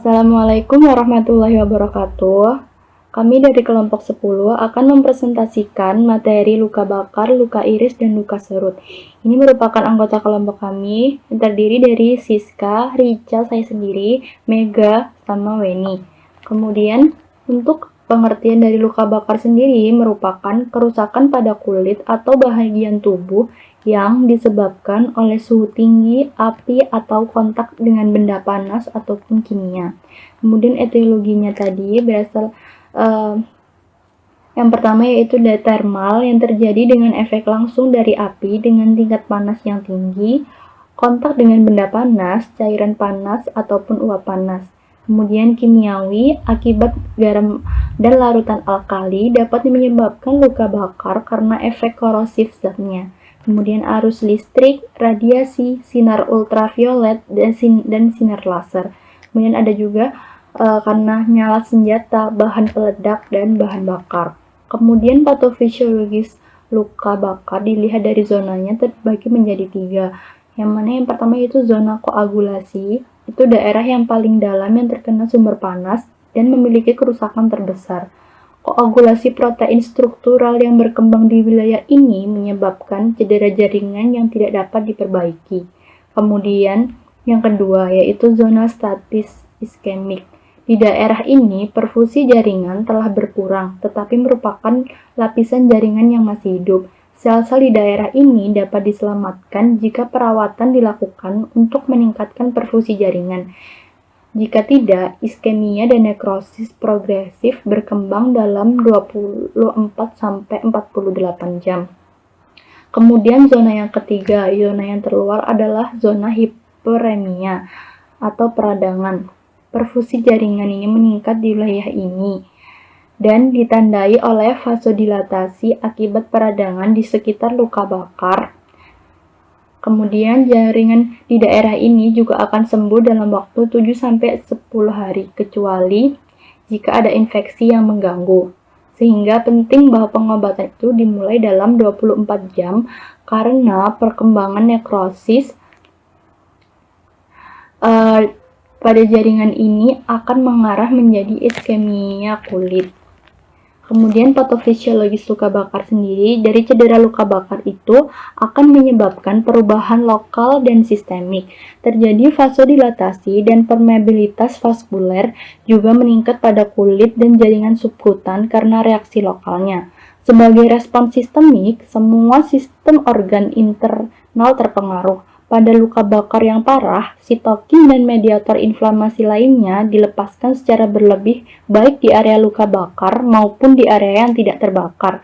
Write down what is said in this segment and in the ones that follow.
Assalamualaikum warahmatullahi wabarakatuh. Kami dari kelompok 10 akan mempresentasikan materi luka bakar, luka iris, dan luka serut. Ini merupakan anggota kelompok kami yang terdiri dari Siska, Rica, saya sendiri, Mega, sama Weni. Kemudian untuk pengertian dari luka bakar sendiri merupakan kerusakan pada kulit atau bagian tubuh yang disebabkan oleh suhu tinggi, api, atau kontak dengan benda panas ataupun kimia. Kemudian etiologinya tadi berasal yang pertama yaitu thermal yang terjadi dengan efek langsung dari api dengan tingkat panas yang tinggi, kontak dengan benda panas, cairan panas, ataupun uap panas. Kemudian kimiawi, akibat garam dan larutan alkali dapat menyebabkan luka bakar karena efek korosif zatnya. Kemudian arus listrik, radiasi, sinar ultraviolet, dan sinar laser. Kemudian ada juga karena nyala senjata, bahan peledak, dan bahan bakar. Kemudian patofisiologis luka bakar dilihat dari zonanya terbagi menjadi 3. Yang mana yang pertama itu zona koagulasi, itu daerah yang paling dalam yang terkena sumber panas dan memiliki kerusakan terbesar. Koagulasi protein struktural yang berkembang di wilayah ini menyebabkan cedera jaringan yang tidak dapat diperbaiki. Kemudian, yang kedua yaitu zona statis iskemik. Di daerah ini, perfusi jaringan telah berkurang, tetapi merupakan lapisan jaringan yang masih hidup. Sel-sel di daerah ini dapat diselamatkan jika perawatan dilakukan untuk meningkatkan perfusi jaringan. Jika tidak, iskemia dan nekrosis progresif berkembang dalam 24-48 jam. Kemudian zona yang ketiga, zona yang terluar adalah zona hiperemia atau peradangan. Perfusi jaringan ini meningkat di wilayah ini dan ditandai oleh vasodilatasi akibat peradangan di sekitar luka bakar. Kemudian jaringan di daerah ini juga akan sembuh dalam waktu 7-10 hari, kecuali jika ada infeksi yang mengganggu. Sehingga penting bahwa pengobatan itu dimulai dalam 24 jam karena perkembangan nekrosis pada jaringan ini akan mengarah menjadi iskemia kulit. Kemudian patofisiologis luka bakar sendiri, dari cedera luka bakar itu akan menyebabkan perubahan lokal dan sistemik. Terjadi vasodilatasi dan permeabilitas vaskuler juga meningkat pada kulit dan jaringan subkutan karena reaksi lokalnya. Sebagai respons sistemik, semua sistem organ internal terpengaruh. Pada luka bakar yang parah, sitokin dan mediator inflamasi lainnya dilepaskan secara berlebih baik di area luka bakar maupun di area yang tidak terbakar.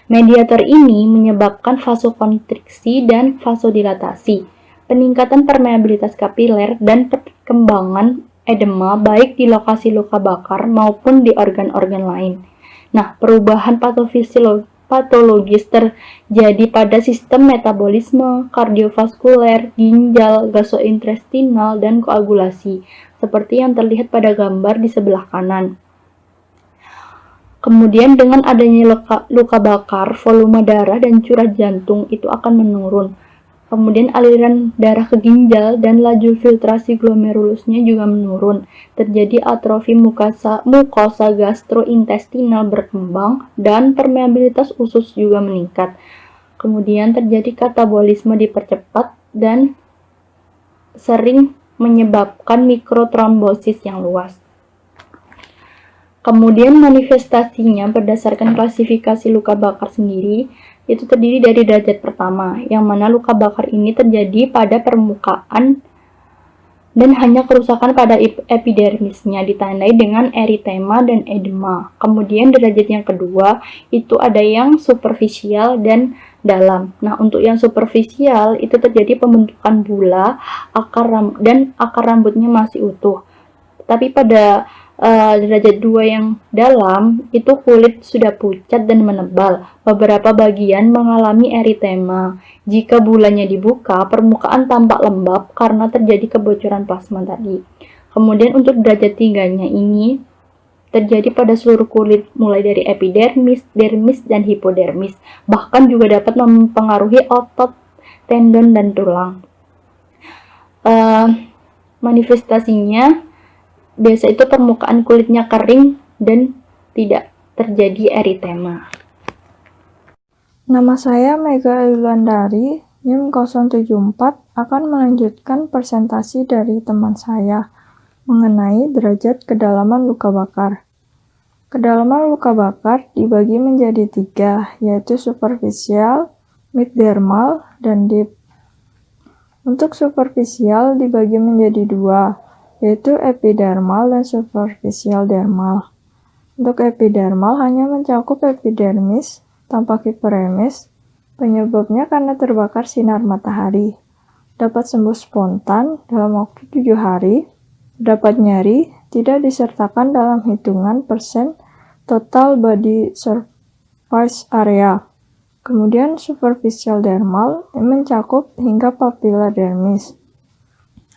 Mediator ini menyebabkan vasokonstriksi dan vasodilatasi, peningkatan permeabilitas kapiler, dan perkembangan edema baik di lokasi luka bakar maupun di organ-organ lain. Nah, perubahan patologis terjadi pada sistem metabolisme, kardiovaskuler, ginjal, gastrointestinal, dan koagulasi, seperti yang terlihat pada gambar di sebelah kanan. Kemudian dengan adanya luka bakar, volume darah dan curah jantung itu akan menurun. Kemudian aliran darah ke ginjal dan laju filtrasi glomerulusnya juga menurun. Terjadi atrofi mukosa gastrointestinal berkembang dan permeabilitas usus juga meningkat. Kemudian terjadi katabolisme dipercepat dan sering menyebabkan mikrotrombosis yang luas. Kemudian manifestasinya berdasarkan klasifikasi luka bakar sendiri itu terdiri dari derajat pertama, yang mana luka bakar ini terjadi pada permukaan dan hanya kerusakan pada epidermisnya ditandai dengan eritema dan edema. Kemudian derajat yang kedua itu ada yang superficial dan dalam. Nah, untuk yang superficial itu terjadi pembentukan bula dan akar rambutnya masih utuh. Tapi pada derajat 2 yang dalam itu kulit sudah pucat dan menebal. Beberapa bagian mengalami eritema. Jika bulanya dibuka, permukaan tampak lembab karena terjadi kebocoran plasma tadi. Kemudian untuk derajat 3-nya ini terjadi pada seluruh kulit mulai dari epidermis, dermis, dan hipodermis. Bahkan juga dapat mempengaruhi otot, tendon, dan tulang. Manifestasinya biasa itu permukaan kulitnya kering dan tidak terjadi eritema. Nama saya Mega Yulandari, NIM 074, akan melanjutkan presentasi dari teman saya mengenai derajat kedalaman luka bakar. Kedalaman luka bakar dibagi menjadi 3, yaitu superficial, mid-dermal, dan deep. Untuk superficial dibagi menjadi 2, yaitu epidermal dan superficial dermal. Untuk epidermal hanya mencakup epidermis tanpa hiperemis, penyebabnya karena terbakar sinar matahari. Dapat sembuh spontan dalam waktu 7 hari, dapat nyeri, tidak disertakan dalam hitungan persen total body surface area. Kemudian superficial dermal mencakup hingga papilla dermis.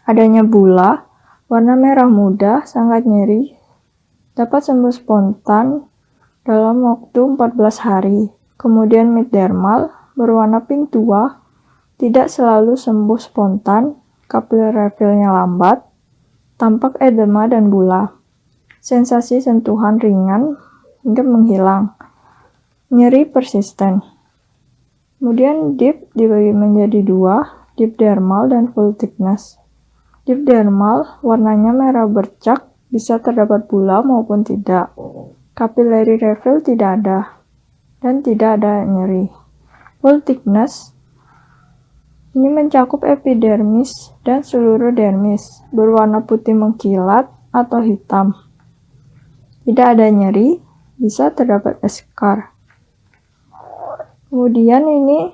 Adanya bula, warna merah muda, sangat nyeri, dapat sembuh spontan dalam waktu 14 hari. Kemudian mid-dermal, berwarna pink tua, tidak selalu sembuh spontan, capillary refill-nya lambat, tampak edema dan bula. Sensasi sentuhan ringan hingga menghilang. Nyeri persisten. Kemudian deep dibagi menjadi 2, deep dermal dan full thickness. Deep dermal warnanya merah bercak, bisa terdapat bula maupun tidak. Capillary refill tidak ada, dan tidak ada nyeri. Full thickness ini mencakup epidermis dan seluruh dermis, berwarna putih mengkilat atau hitam. Tidak ada nyeri, bisa terdapat scar. Kemudian ini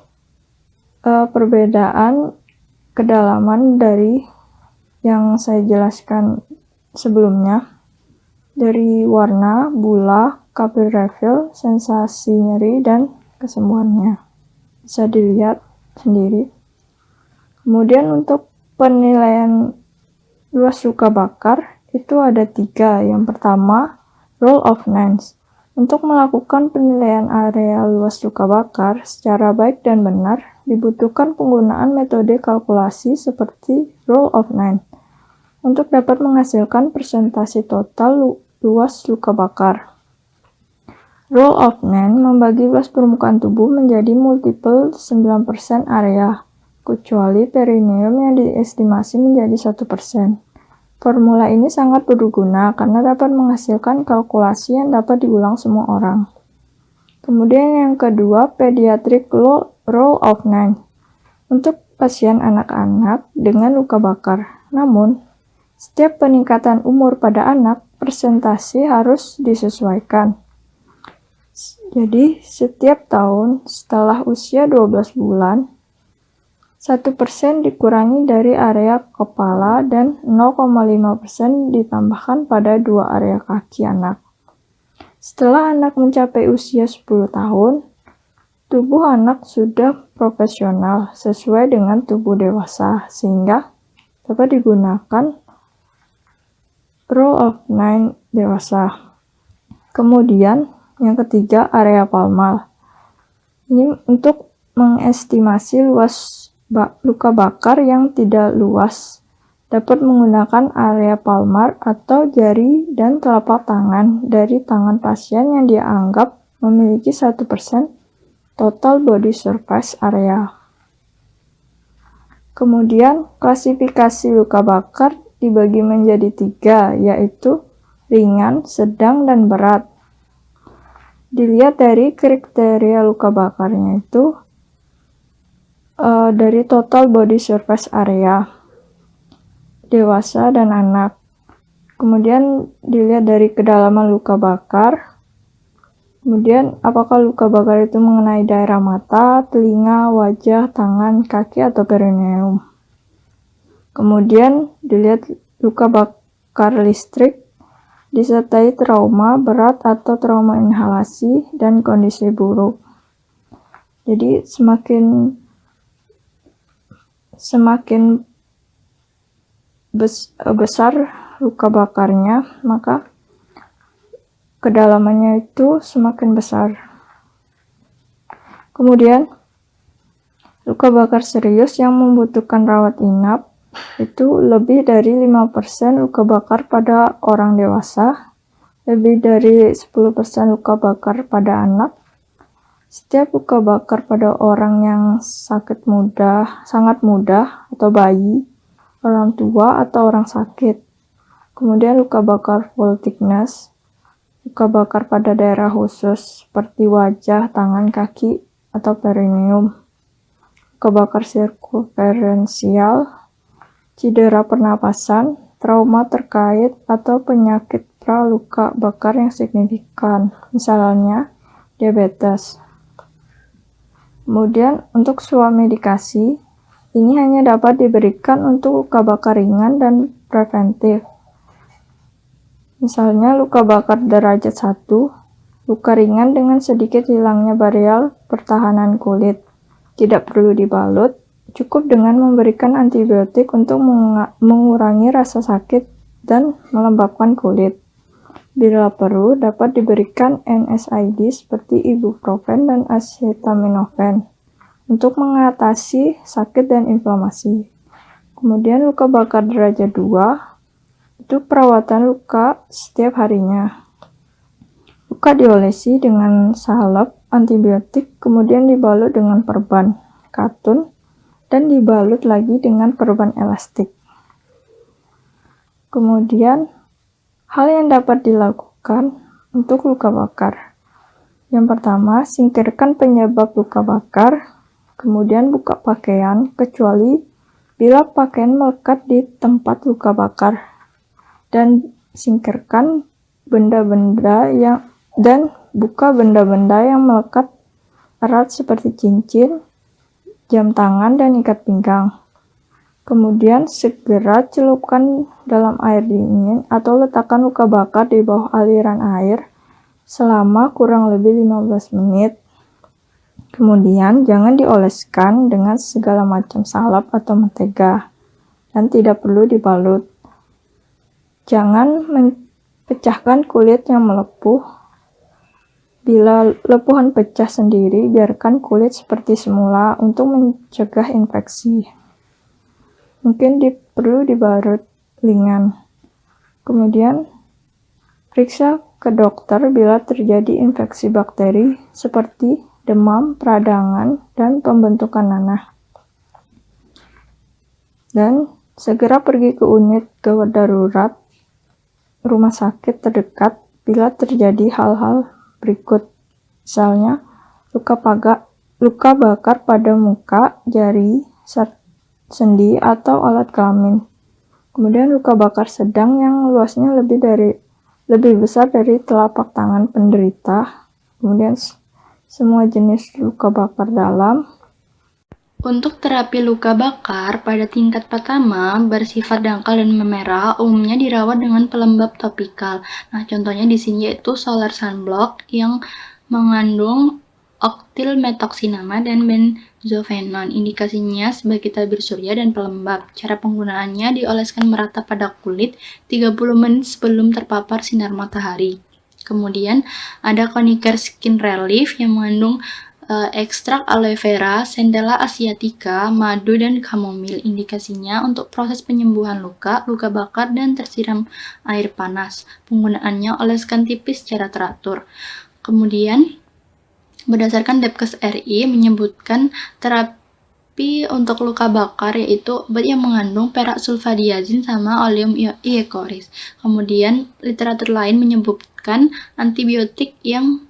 perbedaan kedalaman dari yang saya jelaskan sebelumnya. Dari warna, bula, capillary refill, sensasi nyeri, dan kesembuhannya. Bisa dilihat sendiri. Kemudian untuk penilaian luas luka bakar itu ada 3. Yang pertama, rule of nines. Untuk melakukan penilaian area luas luka bakar secara baik dan benar, dibutuhkan penggunaan metode kalkulasi seperti rule of nine untuk dapat menghasilkan persentase total luas luka bakar. Rule of nine membagi luas permukaan tubuh menjadi multiple 9% area, kecuali perineum yang diestimasi menjadi 1%. Formula ini sangat berguna karena dapat menghasilkan kalkulasi yang dapat diulang semua orang. Kemudian yang kedua, pediatric rule of nine untuk pasien anak-anak dengan luka bakar. Namun, setiap peningkatan umur pada anak, persentase harus disesuaikan. Jadi, setiap tahun setelah usia 12 bulan, 1% dikurangi dari area kepala dan 0,5% ditambahkan pada 2 area kaki anak. Setelah anak mencapai usia 10 tahun, tubuh anak sudah profesional sesuai dengan tubuh dewasa, sehingga dapat digunakan rule of nine dewasa. Kemudian, yang ketiga, area palmar. Ini untuk mengestimasi luas luka bakar yang tidak luas, dapat menggunakan area palmar atau jari dan telapak tangan dari tangan pasien yang dia anggap memiliki 1% total body surface area. Kemudian, klasifikasi luka bakar dibagi menjadi 3, yaitu ringan, sedang, dan berat. Dilihat dari kriteria luka bakarnya itu dari total body surface area, dewasa dan anak. Kemudian dilihat dari kedalaman luka bakar. Kemudian apakah luka bakar itu mengenai daerah mata, telinga, wajah, tangan, kaki, atau perineum. Kemudian dilihat luka bakar listrik disertai trauma berat atau trauma inhalasi dan kondisi buruk. Jadi semakin besar luka bakarnya, maka kedalamannya itu semakin besar. Kemudian, luka bakar serius yang membutuhkan rawat inap itu lebih dari 5% luka bakar pada orang dewasa, lebih dari 10% luka bakar pada anak. Setiap luka bakar pada orang yang sangat mudah atau bayi, orang tua atau orang sakit. Kemudian luka bakar full thickness, luka bakar pada daerah khusus seperti wajah, tangan, kaki, atau perineum. Luka bakar sirkumferensial, cedera pernapasan, trauma terkait, atau penyakit praluka bakar yang signifikan, misalnya diabetes. Kemudian untuk sebuah medikasi, ini hanya dapat diberikan untuk luka bakar ringan dan preventif. Misalnya luka bakar derajat 1, luka ringan dengan sedikit hilangnya barrier pertahanan kulit. Tidak perlu dibalut, cukup dengan memberikan antibiotik untuk mengurangi rasa sakit dan melembabkan kulit. Bila perlu, dapat diberikan NSAID seperti ibuprofen dan acetaminophen untuk mengatasi sakit dan inflamasi. Kemudian luka bakar derajat 2, itu perawatan luka setiap harinya. Luka diolesi dengan salep antibiotik, kemudian dibalut dengan perban katun, dan dibalut lagi dengan perban elastik. Kemudian, hal yang dapat dilakukan untuk luka bakar. Yang pertama, singkirkan penyebab luka bakar, kemudian buka pakaian, kecuali bila pakaian melekat di tempat luka bakar, dan singkirkan benda-benda dan buka benda-benda yang melekat erat seperti cincin, jam tangan, dan ikat pinggang. Kemudian segera celupkan dalam air dingin atau letakkan luka bakar di bawah aliran air selama kurang lebih 15 menit. Kemudian jangan dioleskan dengan segala macam salep atau mentega dan tidak perlu dibalut. Jangan pecahkan kulit yang melepuh. Bila lepuhan pecah sendiri, biarkan kulit seperti semula untuk mencegah infeksi. Mungkin perlu dibalut ringan. Kemudian, periksa ke dokter bila terjadi infeksi bakteri seperti demam, peradangan, dan pembentukan nanah. Dan segera pergi ke unit gawat darurat rumah sakit terdekat bila terjadi hal-hal berikut. Misalnya, luka bakar pada muka, jari, sendi, atau alat kelamin. Kemudian luka bakar sedang yang luasnya lebih besar dari telapak tangan penderita. Kemudian semua jenis luka bakar dalam. Untuk terapi luka bakar pada tingkat pertama bersifat dangkal dan memerah, umumnya dirawat dengan pelembab topikal. Nah, contohnya di sini yaitu solar sunblock yang mengandung oktilmetoksinama dan benzofenon. Indikasinya sebagai tabir surya dan pelembab. Cara penggunaannya dioleskan merata pada kulit 30 menit sebelum terpapar sinar matahari. Kemudian ada Coniker Skin Relief yang mengandung ekstrak aloe vera, Centella asiatica, madu, dan chamomile. Indikasinya untuk proses penyembuhan luka bakar, dan tersiram air panas. Penggunaannya oleskan tipis secara teratur. Kemudian, berdasarkan Depkes RI menyebutkan terapi untuk luka bakar yaitu obat yang mengandung perak sulfadiazin sama Oleum iecoris. Kemudian, literatur lain menyebutkan antibiotik yang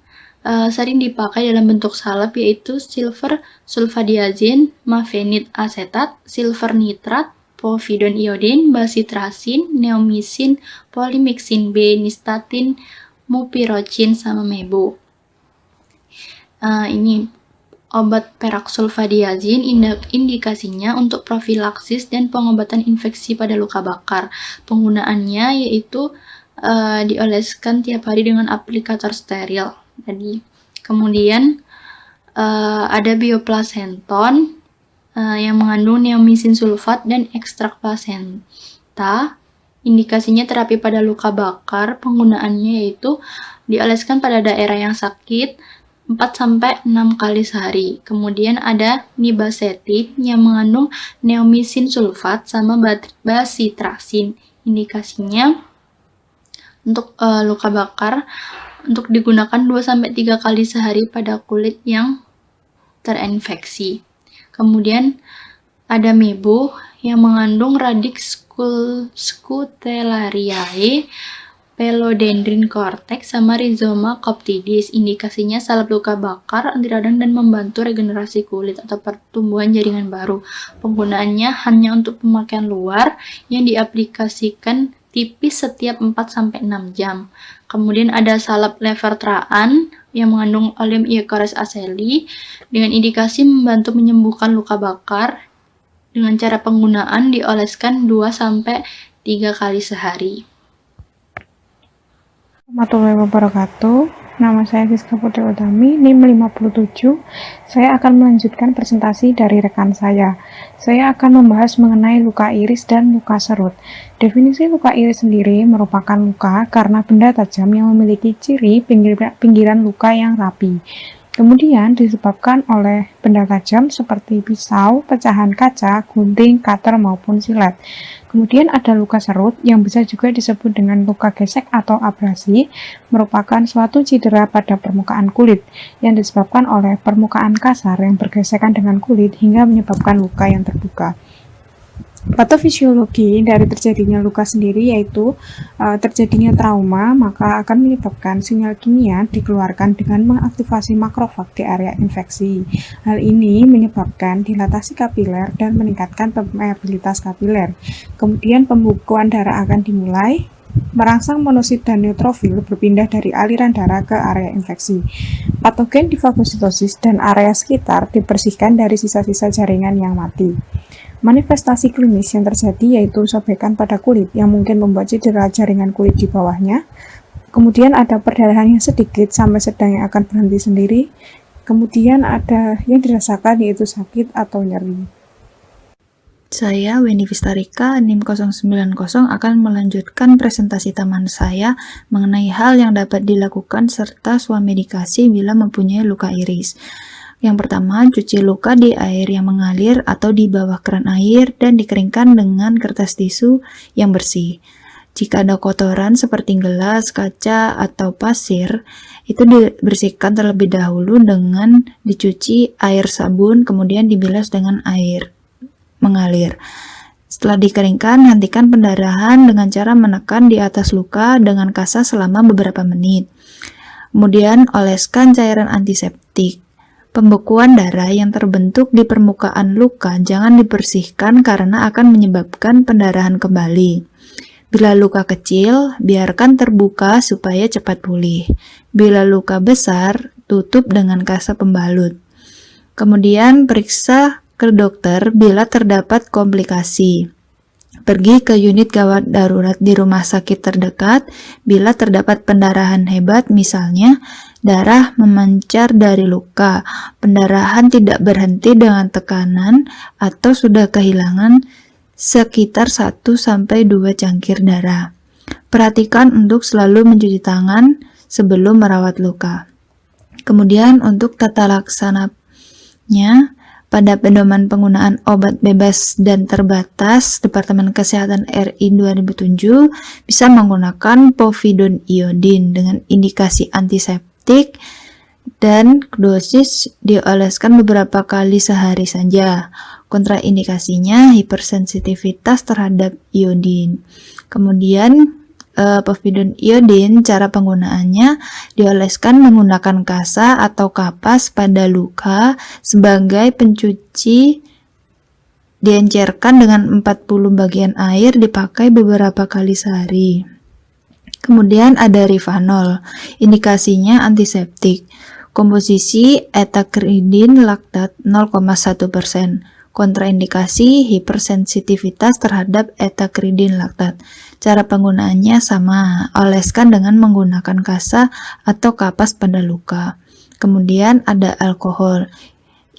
sering dipakai dalam bentuk salep yaitu silver sulfadiazin, mafenid asetat, silver nitrat, povidone iodine, bacitracin, neomycin, polymyxin B, nystatin, mupirocin, sama mebo. Ini obat perak sulfadiazin indikasinya untuk profilaksis dan pengobatan infeksi pada luka bakar. Penggunaannya yaitu dioleskan tiap hari dengan aplikator steril. Jadi, kemudian ada bioplacenton yang mengandung neomycin sulfat dan ekstrak plasenta. Indikasinya terapi pada luka bakar. Penggunaannya yaitu dioleskan pada daerah yang sakit 4-6 kali sehari. Kemudian ada nibasetin yang mengandung neomisin sulfat sama basitrasin. Indikasinya untuk luka bakar untuk digunakan 2-3 kali sehari pada kulit yang terinfeksi. Kemudian ada mebu yang mengandung radix scutellariae, Philodendron cortex, sama Rhizoma coptidis. Indikasinya salep luka bakar, anti radang, dan membantu regenerasi kulit atau pertumbuhan jaringan baru. Penggunaannya hanya untuk pemakaian luar yang diaplikasikan tipis setiap 4-6 jam. Kemudian ada salep levertraan yang mengandung Oleum Iocaris aceli dengan indikasi membantu menyembuhkan luka bakar dengan cara penggunaan dioleskan 2-3 kali sehari. Warahmatullahi wabarakatuh. Nama saya Siska Putri Utami, NIM 57. Saya akan melanjutkan presentasi dari rekan saya. Saya akan membahas mengenai luka iris dan luka serut. Definisi luka iris sendiri merupakan luka karena benda tajam yang memiliki ciri pinggiran luka yang rapi. Kemudian disebabkan oleh benda tajam seperti pisau, pecahan kaca, gunting, cutter, maupun silet. Kemudian ada luka serut yang bisa juga disebut dengan luka gesek atau abrasi, merupakan suatu cedera pada permukaan kulit yang disebabkan oleh permukaan kasar yang bergesekan dengan kulit hingga menyebabkan luka yang terbuka. Patofisiologi dari terjadinya luka sendiri yaitu terjadinya trauma, maka akan menyebabkan sinyal kimia dikeluarkan dengan mengaktifasi makrofag di area infeksi. Hal ini menyebabkan dilatasi kapiler dan meningkatkan permeabilitas kapiler. Kemudian pembekuan darah akan dimulai, merangsang monosit dan neutrofil berpindah dari aliran darah ke area infeksi. Patogen di fagositosis dan area sekitar dibersihkan dari sisa-sisa jaringan yang mati. Manifestasi klinis yang terjadi yaitu sobekan pada kulit yang mungkin membuat cedera jaringan kulit di bawahnya. Kemudian ada perdarahan yang sedikit sampai sedang yang akan berhenti sendiri. Kemudian ada yang dirasakan yaitu sakit atau nyeri. Saya, Weni Vistarika, NIM 090 akan melanjutkan presentasi teman saya mengenai hal yang dapat dilakukan serta swamedikasi bila mempunyai luka iris. Yang pertama, cuci luka di air yang mengalir atau di bawah keran air dan dikeringkan dengan kertas tisu yang bersih. Jika ada kotoran seperti gelas, kaca, atau pasir, itu dibersihkan terlebih dahulu dengan dicuci air sabun, kemudian dibilas dengan air mengalir. Setelah dikeringkan, hentikan pendarahan dengan cara menekan di atas luka dengan kasa selama beberapa menit. Kemudian oleskan cairan antiseptik. Pembekuan darah yang terbentuk di permukaan luka jangan dibersihkan karena akan menyebabkan pendarahan kembali. Bila luka kecil, biarkan terbuka supaya cepat pulih. Bila luka besar, tutup dengan kasa pembalut. Kemudian periksa ke dokter bila terdapat komplikasi. Pergi ke unit gawat darurat di rumah sakit terdekat bila terdapat pendarahan hebat, misalnya darah memancar dari luka, pendarahan tidak berhenti dengan tekanan, atau sudah kehilangan sekitar 1-2 cangkir darah. Perhatikan untuk selalu mencuci tangan sebelum merawat luka. Kemudian untuk tata laksananya, pada pedoman penggunaan obat bebas dan terbatas, Departemen Kesehatan RI 2007 bisa menggunakan povidone iodin dengan indikasi antiseptik dan dosis dioleskan beberapa kali sehari saja. Kontraindikasinya hipersensitivitas terhadap iodin. Kemudian povidone iodin, cara penggunaannya dioleskan menggunakan kasa atau kapas pada luka sebagai pencuci, diencerkan dengan 40 bagian air, dipakai beberapa kali sehari. Kemudian ada Rivanol, indikasinya antiseptik, komposisi etakridin laktat 0,1%. Kontraindikasi hipersensitivitas terhadap etakridin laktat. Cara penggunaannya sama, oleskan dengan menggunakan kasa atau kapas pada luka. Kemudian ada alkohol,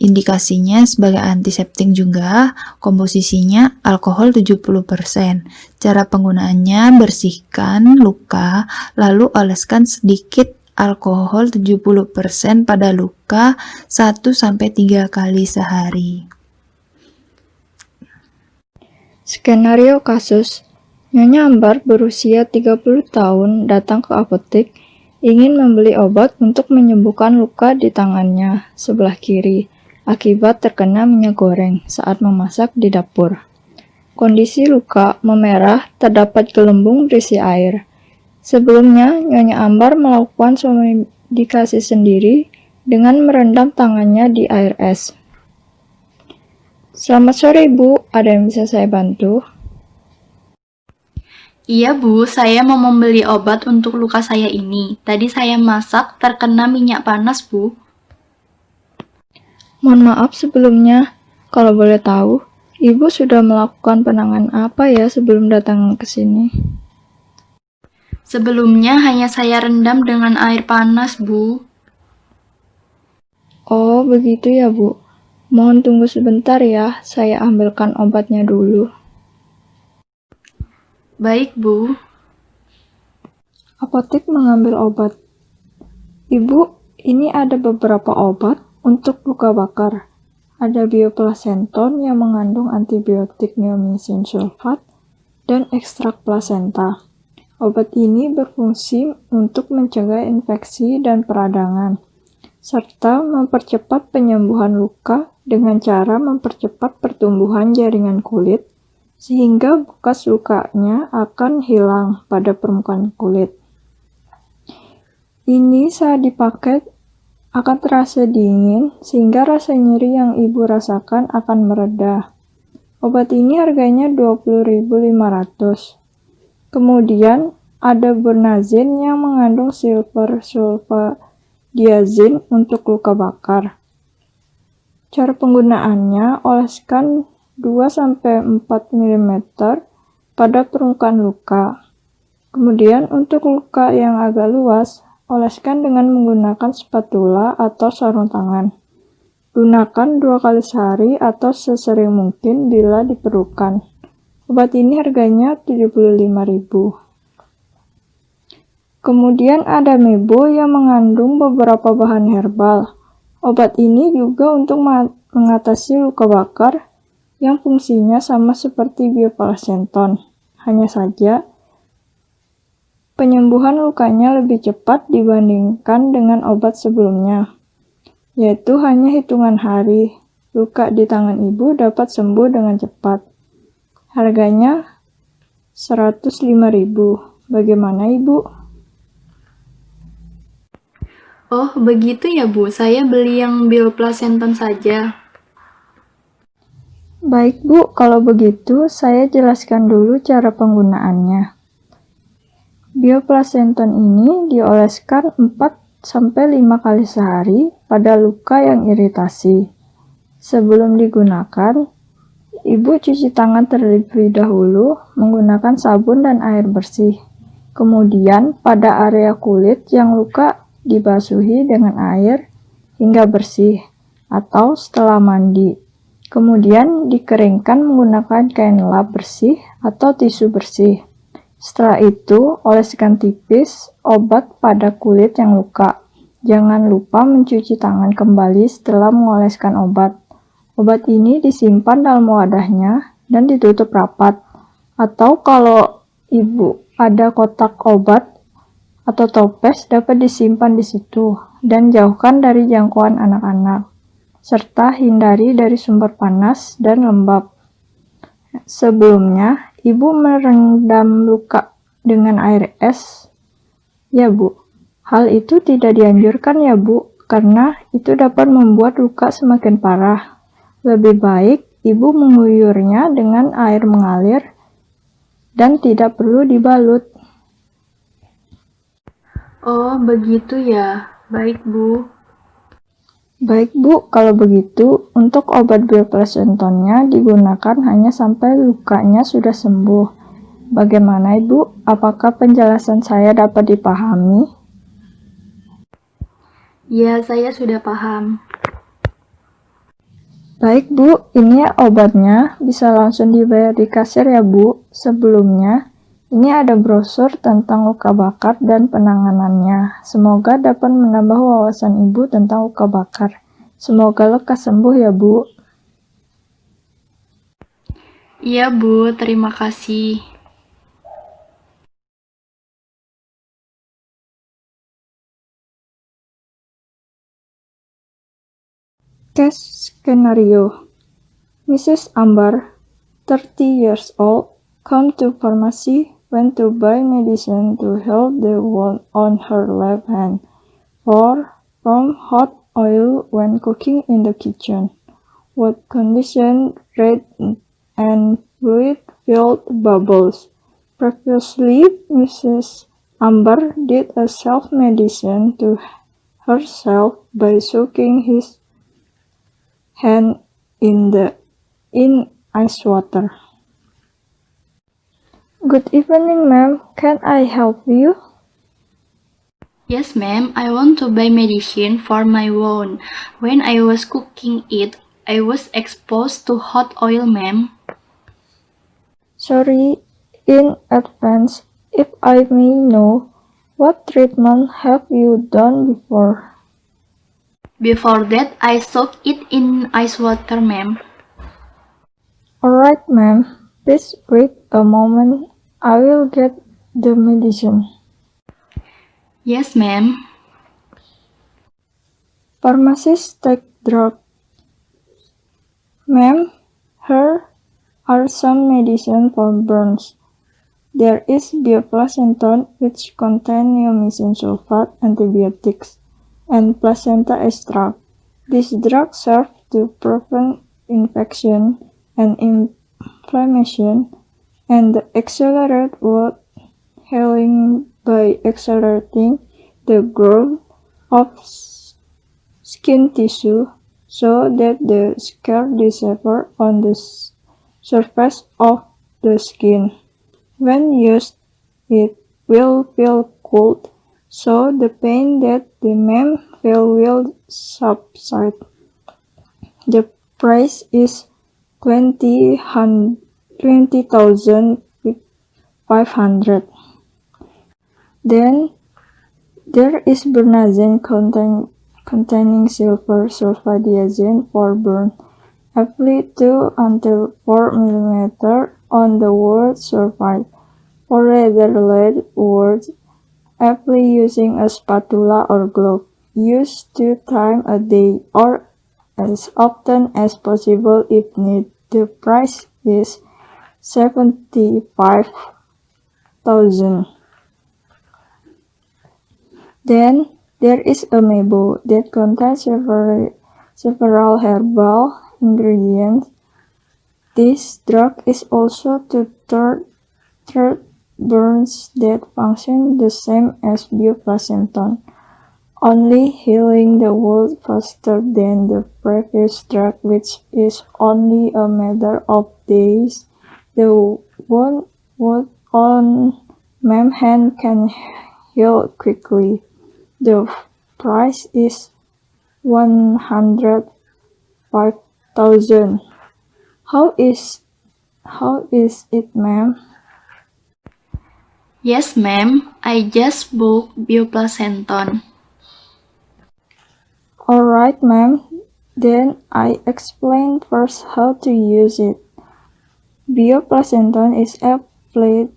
indikasinya sebagai antiseptik juga, komposisinya alkohol 70%. Cara penggunaannya bersihkan luka, lalu oleskan sedikit alkohol 70% pada luka 1-3 kali sehari. Skenario kasus, Nyonya Ambar berusia 30 tahun datang ke apotek, ingin membeli obat untuk menyembuhkan luka di tangannya sebelah kiri akibat terkena minyak goreng saat memasak di dapur. Kondisi luka memerah, terdapat gelembung berisi air. Sebelumnya, Nyonya Ambar melakukan swamedikasi sendiri dengan merendam tangannya di air es. Selamat sore, Bu. Ada yang bisa saya bantu? Iya Bu, saya mau membeli obat untuk luka saya ini. Tadi saya masak terkena minyak panas Bu. Mohon maaf sebelumnya, kalau boleh tahu, Ibu sudah melakukan penanganan apa ya sebelum datang ke sini? Sebelumnya hanya saya rendam dengan air panas Bu. Oh, begitu ya, Bu. Mohon tunggu sebentar ya, saya ambilkan obatnya dulu. Baik Bu. Apotek mengambil obat. Ibu, ini ada beberapa obat untuk luka bakar. Ada bioplasenton yang mengandung antibiotik neomycin sulfat dan ekstrak plasenta. Obat ini berfungsi untuk mencegah infeksi dan peradangan, serta mempercepat penyembuhan luka dengan cara mempercepat pertumbuhan jaringan kulit, sehingga bekas lukanya akan hilang pada permukaan kulit. Ini saat dipakai akan terasa dingin, sehingga rasa nyeri yang Ibu rasakan akan mereda. Obat ini harganya 20.500. Kemudian ada Burnazin yang mengandung silver sulfadiazin untuk luka bakar. Cara penggunaannya, oleskan 2-4 mm pada permukaan luka. Kemudian untuk luka yang agak luas, oleskan dengan menggunakan spatula atau sarung tangan. Gunakan 2 kali sehari atau sesering mungkin bila diperlukan. Obat ini harganya 75.000. Kemudian ada Mebo yang mengandung beberapa bahan herbal. Obat ini juga untuk mengatasi luka bakar yang fungsinya sama seperti bioplasenton. Hanya saja, penyembuhan lukanya lebih cepat dibandingkan dengan obat sebelumnya, yaitu hanya hitungan hari. Luka di tangan Ibu dapat sembuh dengan cepat. Harganya 105.000. Bagaimana Ibu? Oh, begitu ya Bu. Saya beli yang bioplasenton saja. Baik Bu, kalau begitu saya jelaskan dulu cara penggunaannya. Bioplasenton ini dioleskan 4-5 kali sehari pada luka yang iritasi. Sebelum digunakan, Ibu cuci tangan terlebih dahulu menggunakan sabun dan air bersih. Kemudian pada area kulit yang luka dibasuhi dengan air hingga bersih atau setelah mandi. Kemudian dikeringkan menggunakan kain lap bersih atau tisu bersih. Setelah itu, oleskan tipis obat pada kulit yang luka. Jangan lupa mencuci tangan kembali setelah mengoleskan obat. Obat ini disimpan dalam wadahnya dan ditutup rapat. Atau kalau Ibu ada kotak obat atau toples dapat disimpan di situ dan jauhkan dari jangkauan anak-anak, serta hindari dari sumber panas dan lembab. Sebelumnya, Ibu merendam luka dengan air es, ya Bu. Hal itu tidak dianjurkan ya Bu, karena itu dapat membuat luka semakin parah. Lebih baik Ibu mengguyurnya dengan air mengalir dan tidak perlu dibalut. Oh, begitu ya. Baik Bu. Baik Bu, kalau begitu, untuk obat bioplasentonnya digunakan hanya sampai lukanya sudah sembuh. Bagaimana Ibu? Apakah penjelasan saya dapat dipahami? Ya, saya sudah paham. Baik Bu, ini ya obatnya, bisa langsung dibayar di kasir ya Bu. Sebelumnya, Ini ada brosur tentang luka bakar dan penanganannya. Semoga dapat menambah wawasan Ibu tentang luka bakar. Semoga lekas sembuh ya, Bu. Iya, Bu. Terima kasih. Case scenario. Mrs. Ambar, 30 years old, come to pharmacy, went to buy medicine to heal the wound on her left hand from hot oil when cooking in the kitchen. What condition red and fluid-filled bubbles. Previously, Mrs. Amber did a self-medicine to herself by soaking his hand in ice water. Good evening, ma'am. Can I help you? Yes, ma'am. I want to buy medicine for my wound. When I was cooking it, I was exposed to hot oil, ma'am. Sorry in advance. If I may know, what treatment have you done before? Before that, I soaked it in ice water, ma'am. Alright, ma'am. Please wait a moment. I will get the medicine. Yes, ma'am. Pharmacist take drug. Ma'am, here are some medicine for burns. There is bioplacenton, which contains neomycin sulfate antibiotics, and placenta extract. This drug serves to prevent infection and inflammation and accelerate wound healing by accelerating the growth of skin tissue so that the scar disappears on the surface of the skin. When used, it will feel cold, so the pain that the ma'am feel will subside. The price is 20,500. Then there is burnazine containing silver sulfadiazine for burn. Apply 2 until 4 mm on the wound surface. For rather wounds, apply using a spatula or glove. Use 2 times a day or as often as possible if need. The price is 75,000. Then there is Amebo that contains several herbal ingredients. This drug is also to treat burns that function the same as bioplacenton, only healing the wound faster than the previous drug, which is only a matter of days. The wound on ma'am hand can heal quickly. The price is 105,000. How is it, ma'am? Yes, ma'am. I just booked bioplacenton. Alright, ma'am. Then I explain first how to use it. Bioplacenton is applied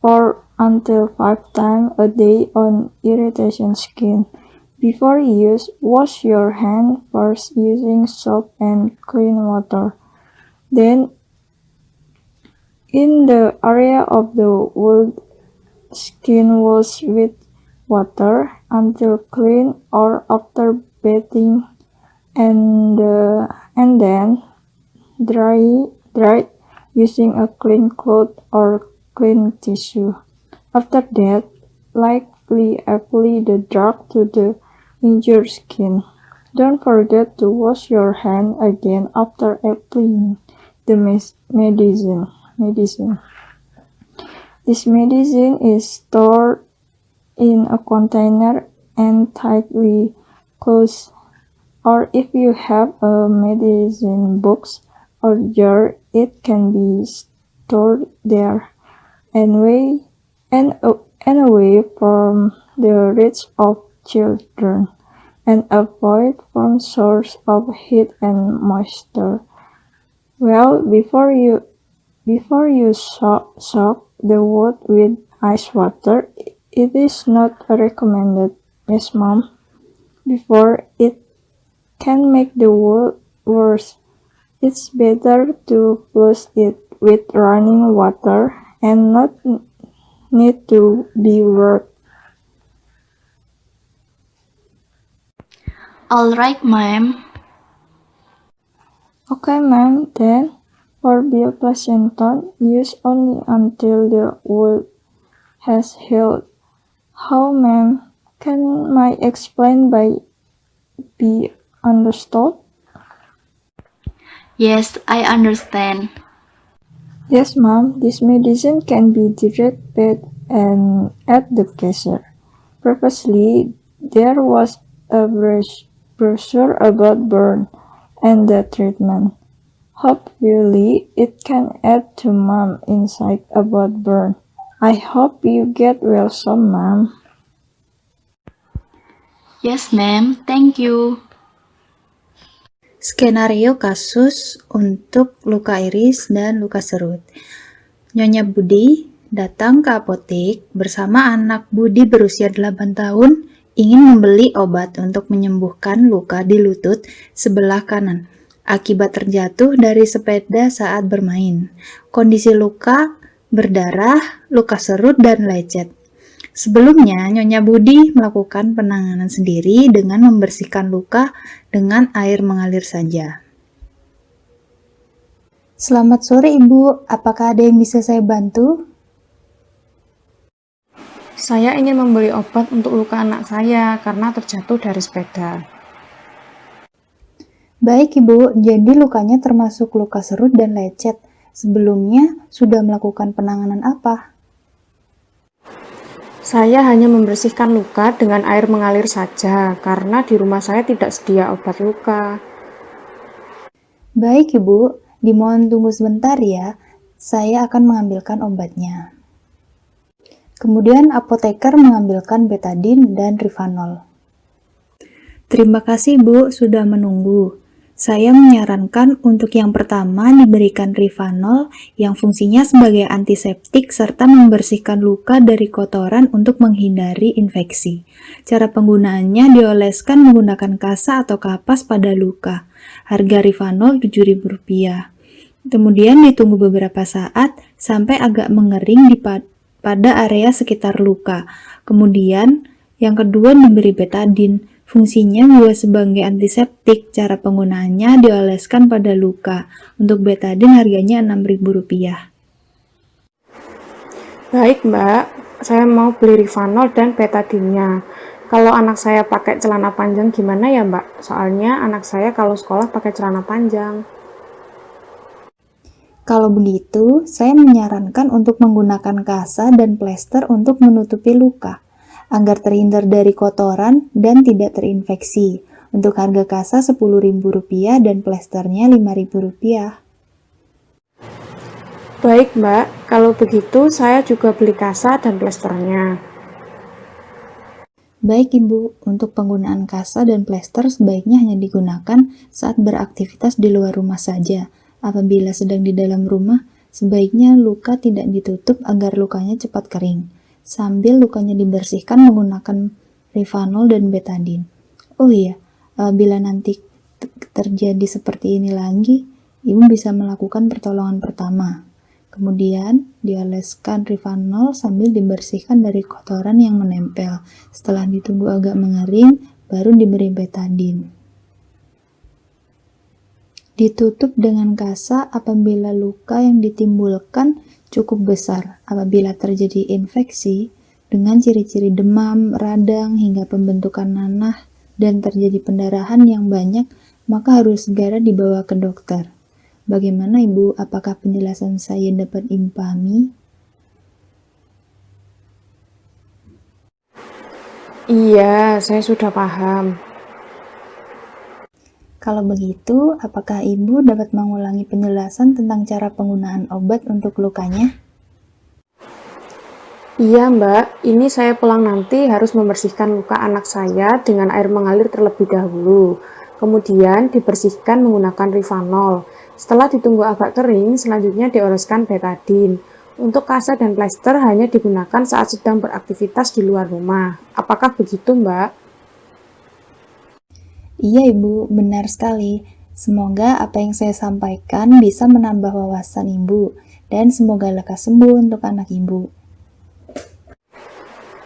4 until 5 times a day on irritated skin. Before use, wash your hand first using soap and clean water. Then, in the area of the wound, skin wash with water until clean or after bathing, and then dry using a clean cloth or clean tissue. After that, lightly apply the drug to the injured skin. Don't forget to wash your hand again after applying the medicine. This medicine is stored in a container and tightly closed, or if you have a medicine box or jar, it can be stored there. and away from the reach of children, and avoid from source of heat and moisture. Well, before you soak the wound with ice water, it is not recommended. Yes, Mom. Before it can make the wound worse, it's better to flush it with running water and not need to be worked. Alright, ma'am. Okay, ma'am. Then, for bioplacental, use only until the wound has healed. How, ma'am? Can my explain by be understood? Yes, I understand. Yes, ma'am. This medicine can be directed and at the cancer. Previously, there was a brochure about burn and the treatment. Hopefully, it can add to mom insight about burn. I hope you get well soon, ma'am. Yes, ma'am. Thank you. Skenario kasus untuk luka iris dan luka serut. Nyonya Budi datang ke apotek bersama anak Budi berusia 8 tahun ingin membeli obat untuk menyembuhkan luka di lutut sebelah kanan akibat terjatuh dari sepeda saat bermain. Kondisi luka berdarah, luka serut, dan lecet. Sebelumnya, Nyonya Budi melakukan penanganan sendiri dengan membersihkan luka dengan air mengalir saja. Selamat sore, Ibu. Apakah ada yang bisa saya bantu? Saya ingin membeli obat untuk luka anak saya karena terjatuh dari sepeda. Baik, Ibu. Jadi lukanya termasuk luka serut dan lecet. Sebelumnya, sudah melakukan penanganan apa? Saya hanya membersihkan luka dengan air mengalir saja karena di rumah saya tidak sedia obat luka. Baik, Ibu. Dimohon tunggu sebentar ya. Saya akan mengambilkan obatnya. Kemudian apoteker mengambilkan betadin dan rifanol. Terima kasih, Bu, sudah menunggu. Saya menyarankan untuk yang pertama diberikan rifanol yang fungsinya sebagai antiseptik serta membersihkan luka dari kotoran untuk menghindari infeksi. Cara penggunaannya dioleskan menggunakan kasa atau kapas pada luka. Harga rifanol Rp7.000. Kemudian ditunggu beberapa saat sampai agak mengering pada area sekitar luka. Kemudian yang kedua diberi betadin. Fungsinya juga sebagai antiseptik. Cara penggunaannya dioleskan pada luka. Untuk betadin harganya Rp6.000. Baik, Mbak. Saya mau beli rifanol dan betadinnya. Kalau anak saya pakai celana panjang gimana ya, Mbak? Soalnya anak saya kalau sekolah pakai celana panjang. Kalau begitu, saya menyarankan untuk menggunakan kasa dan plester untuk menutupi luka, agar terhindar dari kotoran dan tidak terinfeksi. Untuk harga kasa Rp10.000 dan plesternya Rp5.000. Baik, Mbak. Kalau begitu, saya juga beli kasa dan plesternya. Baik, Ibu. Untuk penggunaan kasa dan plester sebaiknya hanya digunakan saat beraktivitas di luar rumah saja. Apabila sedang di dalam rumah, sebaiknya luka tidak ditutup agar lukanya cepat kering, sambil lukanya dibersihkan menggunakan rifanol dan betadin. Oh iya, bila nanti terjadi seperti ini lagi, Ibu bisa melakukan pertolongan pertama. Kemudian dioleskan rifanol sambil dibersihkan dari kotoran yang menempel. Setelah ditunggu agak mengering, baru diberi betadin. Ditutup dengan kasa apabila luka yang ditimbulkan cukup besar. Apabila terjadi infeksi dengan ciri-ciri demam, radang, hingga pembentukan nanah, dan terjadi pendarahan yang banyak, maka harus segera dibawa ke dokter. Bagaimana, Ibu? Apakah penjelasan saya dapat Ibu pahami? Iya, saya sudah paham. Kalau begitu, apakah Ibu dapat mengulangi penjelasan tentang cara penggunaan obat untuk lukanya? Iya, Mbak. Ini saya pulang nanti harus membersihkan luka anak saya dengan air mengalir terlebih dahulu. Kemudian dibersihkan menggunakan Rivanol. Setelah ditunggu agak kering, selanjutnya dioleskan betadine. Untuk kasa dan plester hanya digunakan saat sedang beraktivitas di luar rumah. Apakah begitu, Mbak? Iya Ibu, benar sekali. Semoga apa yang saya sampaikan bisa menambah wawasan Ibu, dan semoga lekas sembuh untuk anak Ibu.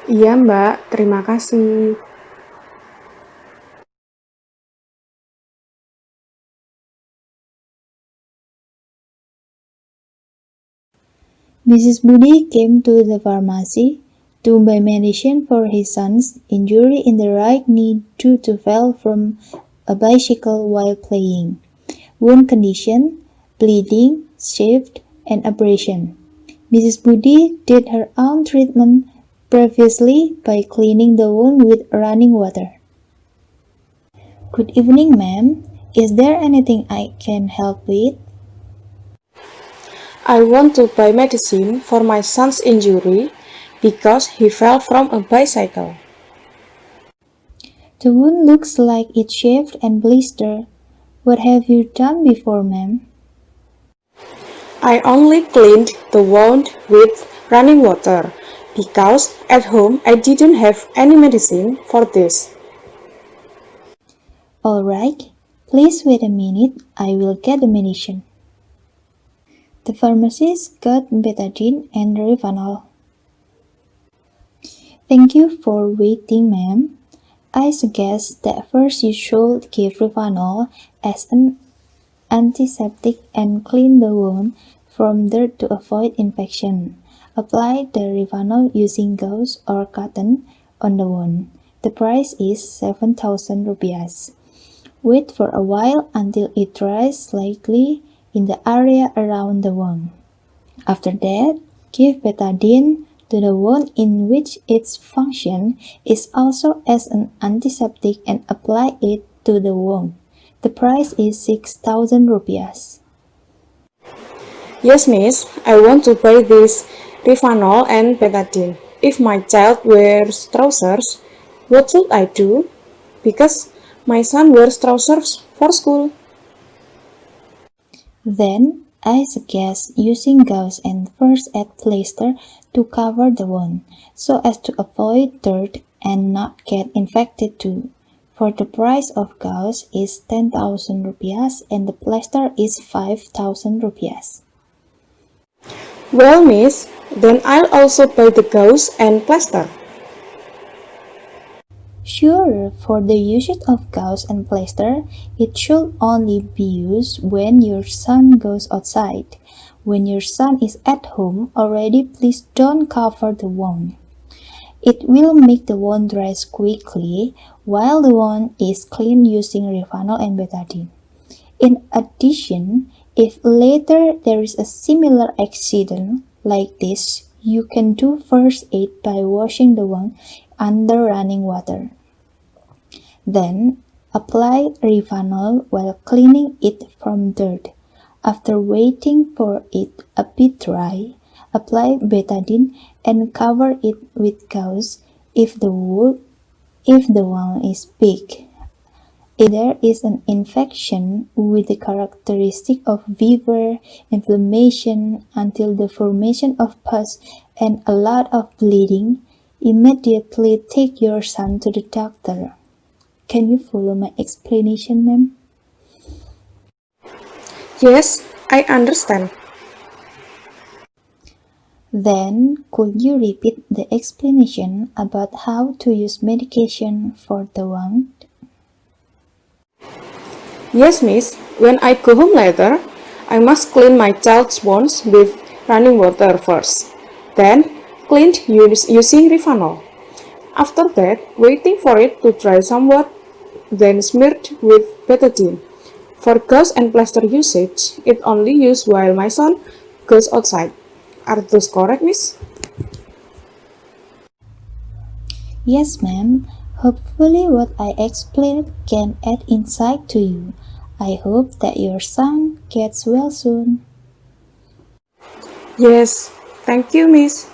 Iya, Mbak. Terima kasih. Mrs. Budi came to the pharmacy to buy medicine for his son's injury in the right knee due to fall from a bicycle while playing. Wound condition, bleeding, shift, and abrasion. Mrs. Budi did her own treatment previously by cleaning the wound with running water. Good evening, ma'am. Is there anything I can help with? I want to buy medicine for my son's injury because he fell from a bicycle. The wound looks like it's shaved and blistered. What have you done before, ma'am? I only cleaned the wound with running water because at home I didn't have any medicine for this. Alright, please wait a minute, I will get the medicine. The pharmacist got betadine and Rivanol. Thank you for waiting, ma'am. I suggest that first you should give Rivanol as an antiseptic and clean the wound from dirt to avoid infection. Apply the Rivanol using gauze or cotton on the wound. The price is 7,000 rupiahs. Wait for a while until it dries slightly in the area around the wound. After that, give betadine to the wound in which its function is also as an antiseptic and apply it to the wound. The price is 6,000 rupiahs. Yes, miss, I want to buy this Rivanol and betadine. If my child wears trousers, what should I do? Because my son wears trousers for school. Then, I suggest using gauze and first aid plaster to cover the wound, so as to avoid dirt and not get infected too. For the price of gauze is 10,000 rupiahs and the plaster is 5,000 rupiahs. Well, miss, then I'll also buy the gauze and plaster. Sure, for the usage of gauze and plaster, it should only be used when your son goes outside. When your son is at home already, please don't cover the wound. It will make the wound dry quickly while the wound is cleaned using Rivanol and betadine. In addition, if later there is a similar accident like this, you can do first aid by washing the wound under running water. Then, apply Rivanol while cleaning it from dirt. After waiting for it a bit dry, apply betadine and cover it with gauze if the wound is big. If there is an infection with the characteristic of fever, inflammation until the formation of pus and a lot of bleeding, immediately take your son to the doctor. Can you follow my explanation, ma'am? Yes, I understand. Then, could you repeat the explanation about how to use medication for the wound? Yes, miss, when I go home later, I must clean my child's wounds with running water first. Then, clean using Rivanol. After that, waiting for it to dry somewhat, then smeared with betadine. For gauze and plaster usage, it only used while my son goes outside. Are those correct, miss? Yes, ma'am. Hopefully what I explained can add insight to you. I hope that your son gets well soon. Yes, thank you, miss.